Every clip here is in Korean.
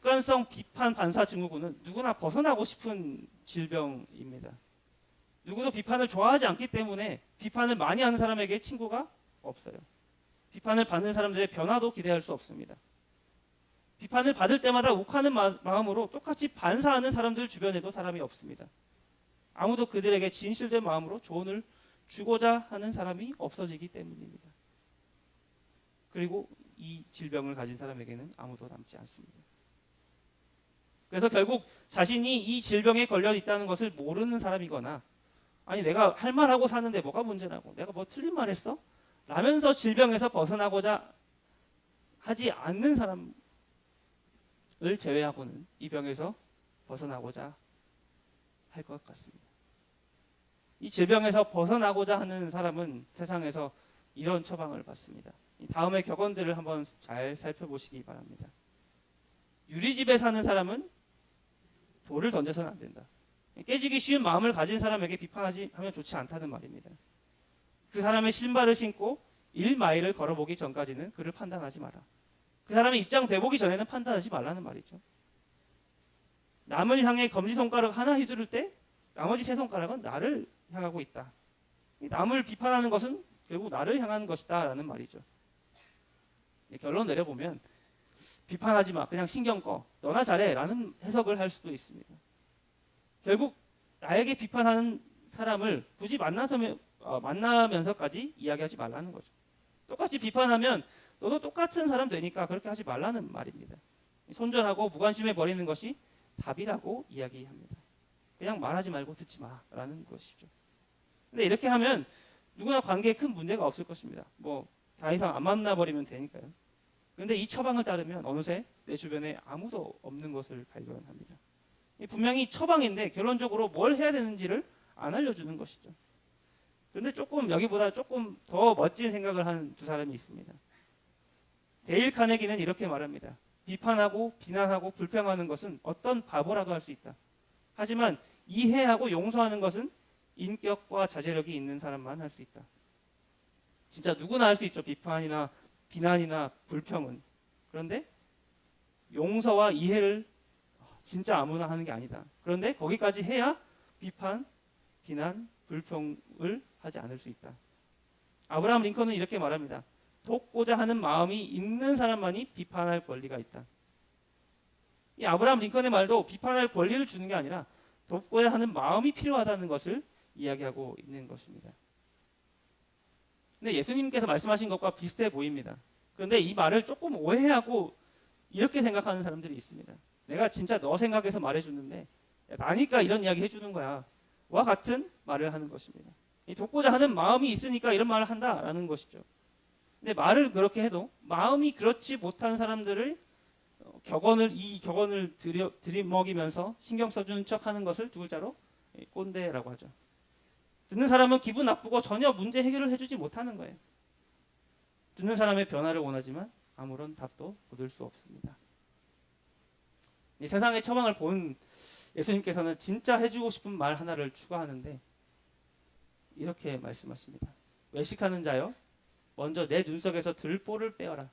습관성 비판 반사 증후군은 누구나 벗어나고 싶은 질병입니다. 누구도 비판을 좋아하지 않기 때문에 비판을 많이 하는 사람에게 친구가 없어요. 비판을 받는 사람들의 변화도 기대할 수 없습니다. 비판을 받을 때마다 욱하는 마음으로 똑같이 반사하는 사람들 주변에도 사람이 없습니다. 아무도 그들에게 진실된 마음으로 조언을 주고자 하는 사람이 없어지기 때문입니다. 그리고 이 질병을 가진 사람에게는 아무도 남지 않습니다. 그래서 결국 자신이 이 질병에 걸려 있다는 것을 모르는 사람이거나, 아니 내가 할 말하고 사는데 뭐가 문제라고, 내가 뭐 틀린 말 했어? 라면서 질병에서 벗어나고자 하지 않는 사람을 제외하고는 이 병에서 벗어나고자 할 것 같습니다. 이 질병에서 벗어나고자 하는 사람은 세상에서 이런 처방을 받습니다. 다음의 격언들을 한번 잘 살펴보시기 바랍니다. 유리집에 사는 사람은 돌을 던져서는 안 된다. 깨지기 쉬운 마음을 가진 사람에게 비판하지 하면 좋지 않다는 말입니다. 그 사람의 신발을 신고 1마일을 걸어보기 전까지는 그를 판단하지 마라. 그 사람의 입장 돼보기 전에는 판단하지 말라는 말이죠. 남을 향해 검지손가락 하나 휘두를 때 나머지 세 손가락은 나를 향하고 있다. 남을 비판하는 것은 결국 나를 향하는 것이다 라는 말이죠. 결론 내려보면 비판하지 마, 그냥 신경 꺼, 너나 잘해 라는 해석을 할 수도 있습니다. 결국 나에게 비판하는 사람을 굳이 만나면서까지 이야기하지 말라는 거죠. 똑같이 비판하면 너도 똑같은 사람 되니까 그렇게 하지 말라는 말입니다. 손절하고 무관심해 버리는 것이 답이라고 이야기합니다. 그냥 말하지 말고 듣지 마라는 것이죠. 근데 이렇게 하면 누구나 관계에 큰 문제가 없을 것입니다. 뭐 더 이상 안 만나버리면 되니까요. 그런데 이 처방을 따르면 어느새 내 주변에 아무도 없는 것을 발견합니다. 분명히 처방인데 결론적으로 뭘 해야 되는지를 안 알려주는 것이죠. 그런데 여기보다 조금 더 멋진 생각을 하는 두 사람이 있습니다. 데일 카네기는 이렇게 말합니다. 비판하고 비난하고 불평하는 것은 어떤 바보라도 할 수 있다. 하지만 이해하고 용서하는 것은 인격과 자제력이 있는 사람만 할 수 있다. 진짜 누구나 할 수 있죠. 비판이나 비난이나 불평은. 그런데 용서와 이해를 진짜 아무나 하는 게 아니다. 그런데 거기까지 해야 비판, 비난, 불평을 하지 않을 수 있다. 아브라함 링컨은 이렇게 말합니다. 돕고자 하는 마음이 있는 사람만이 비판할 권리가 있다. 이 아브라함 링컨의 말도 비판할 권리를 주는 게 아니라 돕고자 하는 마음이 필요하다는 것을 이야기하고 있는 것입니다. 근데 예수님께서 말씀하신 것과 비슷해 보입니다. 그런데 이 말을 조금 오해하고 이렇게 생각하는 사람들이 있습니다. 내가 진짜 너 생각해서 말해주는데 나니까 이런 이야기 해주는 거야. 와 같은 말을 하는 것입니다. 돕고자 하는 마음이 있으니까 이런 말을 한다라는 것이죠. 근데 말을 그렇게 해도 마음이 그렇지 못한 사람들을 이 격언을 들이먹이면서 신경 써주는 척하는 것을 두 글자로 꼰대라고 하죠. 듣는 사람은 기분 나쁘고 전혀 문제 해결을 해주지 못하는 거예요. 듣는 사람의 변화를 원하지만 아무런 답도 얻을 수 없습니다. 이 세상의 처방을 본 예수님께서는 진짜 해주고 싶은 말 하나를 추가하는데 이렇게 말씀하십니다. 외식하는 자여, 먼저 내 눈속에서 들보를 빼어라.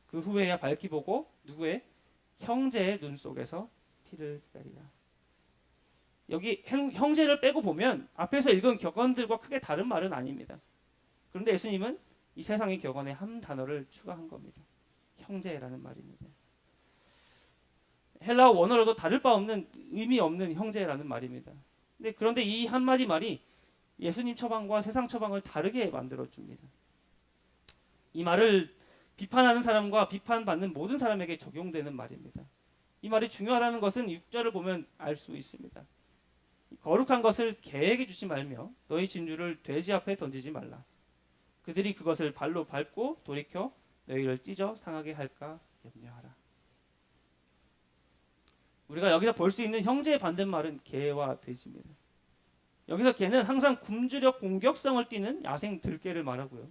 그 후에야 밝히 보고 누구의 형제의 눈 속에서 티를 빼리라. 여기 형제를 빼고 보면 앞에서 읽은 격언들과 크게 다른 말은 아닙니다. 그런데 예수님은 이 세상의 격언에 한 단어를 추가한 겁니다. 형제라는 말입니다. 헬라어 원어로도 다를 바 없는 의미 없는 형제라는 말입니다. 그런데 이 한마디 말이 예수님 처방과 세상 처방을 다르게 만들어 줍니다. 이 말을 비판하는 사람과 비판받는 모든 사람에게 적용되는 말입니다. 이 말이 중요하다는 것은 6절을 보면 알 수 있습니다. 거룩한 것을 개에게 주지 말며 너희 진주를 돼지 앞에 던지지 말라. 그들이 그것을 발로 밟고 돌이켜 너희를 찢어 상하게 할까 염려하라. 우리가 여기서 볼 수 있는 형제의 반대말은 개와 돼지입니다. 여기서 개는 항상 굶주려 공격성을 띠는 야생 들개를 말하고요.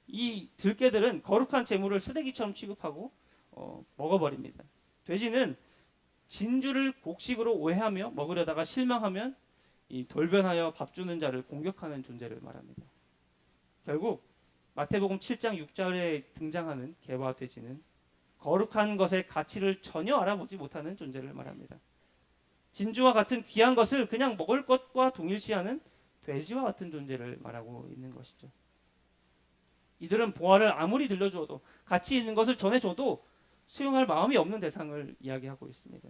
이 들개들은 거룩한 재물을 쓰레기처럼 취급하고 먹어버립니다. 돼지는 진주를 곡식으로 오해하며 먹으려다가 실망하면 이 돌변하여 밥 주는 자를 공격하는 존재를 말합니다. 결국 마태복음 7장 6절에 등장하는 개와 돼지는 거룩한 것의 가치를 전혀 알아보지 못하는 존재를 말합니다. 진주와 같은 귀한 것을 그냥 먹을 것과 동일시하는 돼지와 같은 존재를 말하고 있는 것이죠. 이들은 보화를 아무리 들려주어도 가치 있는 것을 전해줘도 수용할 마음이 없는 대상을 이야기하고 있습니다.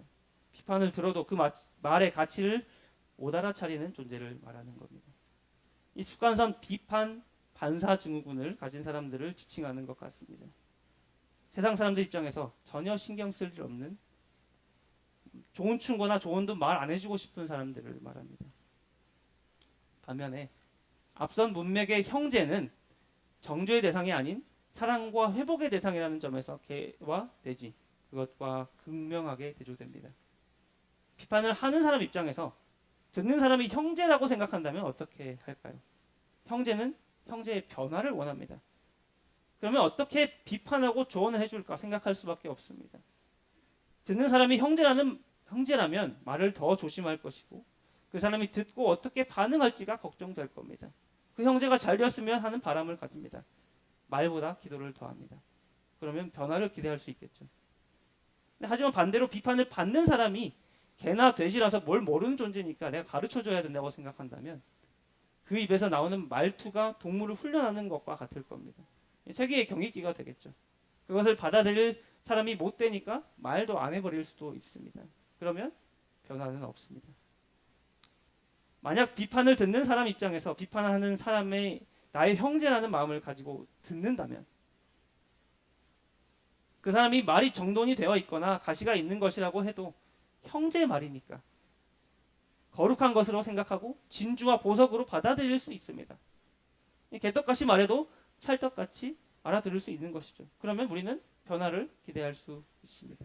비판을 들어도 그 말의 가치를 못 알아차리는 존재를 말하는 겁니다. 이 습관성 비판 반사 증후군을 가진 사람들을 지칭하는 것 같습니다. 세상 사람들 입장에서 전혀 신경 쓸 일 없는 좋은 충고나 조언도 말 안 해주고 싶은 사람들을 말합니다. 반면에 앞선 문맥의 형제는 정죄의 대상이 아닌 사랑과 회복의 대상이라는 점에서 개와 돼지 그것과 극명하게 대조됩니다. 비판을 하는 사람 입장에서 듣는 사람이 형제라고 생각한다면 어떻게 할까요? 형제는 형제의 변화를 원합니다. 그러면 어떻게 비판하고 조언을 해줄까 생각할 수밖에 없습니다. 듣는 사람이 형제라면 말을 더 조심할 것이고 그 사람이 듣고 어떻게 반응할지가 걱정될 겁니다. 그 형제가 잘 되었으면 하는 바람을 가집니다. 말보다 기도를 더합니다. 그러면 변화를 기대할 수 있겠죠. 하지만 반대로 비판을 받는 사람이 개나 돼지라서 뭘 모르는 존재니까 내가 가르쳐줘야 된다고 생각한다면 그 입에서 나오는 말투가 동물을 훈련하는 것과 같을 겁니다. 세계의 경이기가 되겠죠. 그것을 받아들일 사람이 못 되니까 말도 안 해버릴 수도 있습니다. 그러면 변화는 없습니다. 만약 비판을 듣는 사람 입장에서 비판하는 사람의 나의 형제라는 마음을 가지고 듣는다면 그 사람이 말이 정돈이 되어 있거나 가시가 있는 것이라고 해도 형제 말이니까 거룩한 것으로 생각하고 진주와 보석으로 받아들일 수 있습니다. 개떡같이 말해도 찰떡같이 알아들을 수 있는 것이죠. 그러면 우리는 변화를 기대할 수 있습니다.